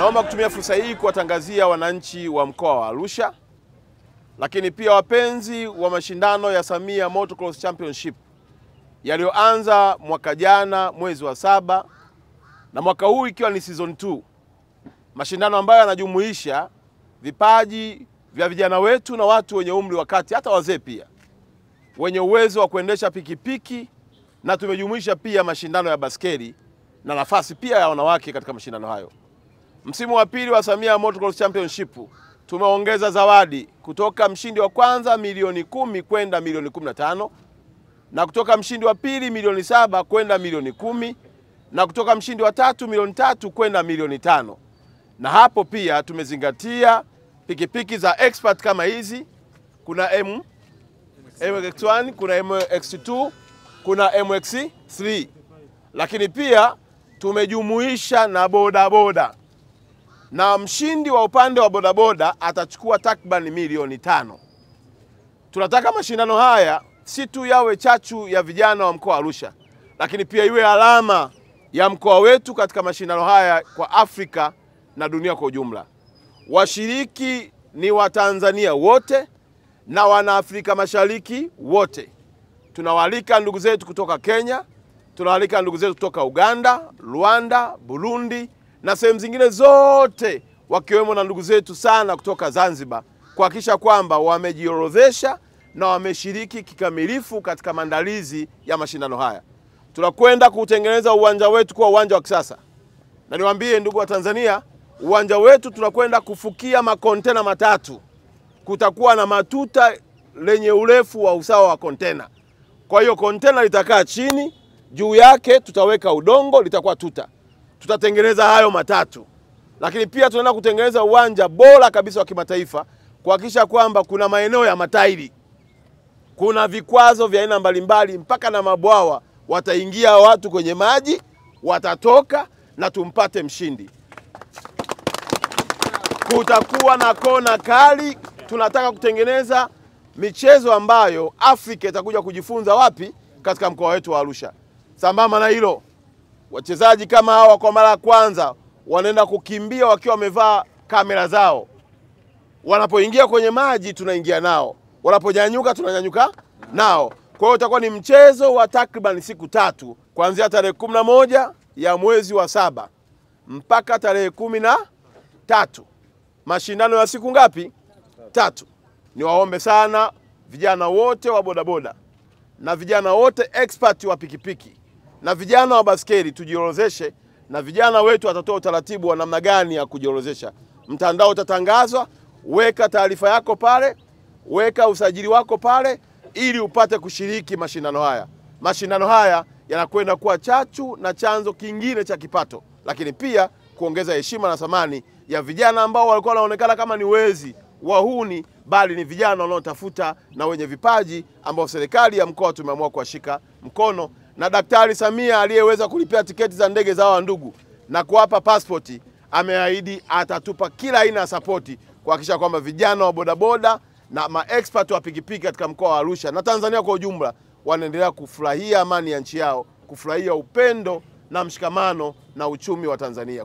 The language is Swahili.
Naomba kutumia fursa hii kuwatangazia wananchi wa mkoa wa Arusha, lakini pia wapenzi wa mashindano ya Samia Motocross Championship yaliyoanza mwaka jana mwezi wa 7 na mwaka huu ikiwa ni season 2. Mashindano ambayo yanajumuisha vipaji vya vijana wetu na watu wenye umri wa kati, hata wazee pia, wenye uwezo wa kuendesha pikipiki, na tumejumuisha pia mashindano ya baskeli na nafasi pia ya wanawake katika mashindano hayo. Msimu wa pili wa Samia Motocross Championship tumeongeza zawadi kutoka mshindi wa kwanza milioni 10 kwenda milioni 15, na kutoka mshindi wa pili milioni 7 kwenda milioni 10, na kutoka mshindi wa tatu milioni 3 kwenda milioni 5. Na hapo pia tumezingatia pikipiki za expert kama hizi, kuna MX1, kuna MX2, kuna MX3, lakini pia tumejumuisha na bodaboda, na mshindi wa upande wa bodaboda atachukua takriban milioni 5. Tunataka mashindano haya si tu yawe chachu ya vijana wa mkoa wa Arusha, lakini pia iwe alama ya mkoa wetu katika mashindano haya kwa Afrika na dunia kwa ujumla. Washiriki ni Watanzania wote na wana Afrika Mashariki wote. Tunawaalika ndugu zetu kutoka Kenya, tunawaalika ndugu zetu kutoka Uganda, Rwanda, Burundi na sehemu zingine zote, wakiwemo na ndugu zetu sana kutoka Zanzibar, kuhakikisha kwamba wamejiorodhesha na wameshiriki kikamilifu katika maandalizi ya mashindano haya. Tunakwenda kutengeneza uwanja wetu kuwa uwanja wa kisasa. Na niwaambie ndugu wa Tanzania, uwanja wetu tunakwenda kufukia makontena 3. Kutakuwa na matuta lenye urefu wa usawa wa kontena. Kwa hiyo kontena litakaa chini, juu yake tutaweka udongo, litakuwa tuta. Tutatengeneza hayo 3. Lakini pia tunaenda kutengeneza uwanja bora kabisa wa kimataifa, kuhakikisha kwamba kuna maeneo ya matairi, kuna vikwazo vya aina mbalimbali, mpaka na mabwawa wataingia watu kwenye maji, watatoka na tumpate mshindi. Kutakuwa na kona kali. Tunataka kutengeneza michezo ambayo Afrika itakuja kujifunza wapi? Katika mkoa wetu wa Arusha. Sambamba na hilo, wachezaji kama hawa kwa mara ya kwanza wanaenda kukimbia wakiwa wamevaa kamera zao. Wanapoingia kwenye maji tunaingia nao, wanaponyanyuka tunanyanyuka nao. Kwa hiyo utakuwa ni mchezo wa takriban siku 3, kuanzia tarehe 11 ya mwezi wa 7 mpaka tarehe 13. Mashindano ya siku ngapi? 3. Niwaombe sana vijana wote wa bodaboda na vijana wote expert wa pikipiki na vijana wa baskeli tujiorodheshe, na vijana wetu watatoa utaratibu wa namna gani ya kujiorodhesha. Mtandao utatangazwa, weka taarifa yako pale, weka usajili wako pale ili upate kushiriki mashindano haya. Mashindano haya yanakwenda kuwa chachu na chanzo kingine cha kipato, lakini pia kuongeza heshima na thamani ya vijana ambao walikuwa wanaonekana kama ni wezi, wahuni, bali ni vijana wanaotafuta na wenye vipaji ambao serikali ya mkoa tumeamua kuwashika mkono. Na Daktari Samia aliyeweza kulipia tiketi za ndege za hawa ndugu na kuwapa pasipoti, ameahidi atatupa kila aina ya sapoti kuhakikisha kwamba vijana wa bodaboda na maexpert wa pikipiki katika mkoa wa Arusha na Tanzania kwa ujumla wanaendelea kufurahia amani ya nchi yao, kufurahia upendo na mshikamano na uchumi wa Tanzania.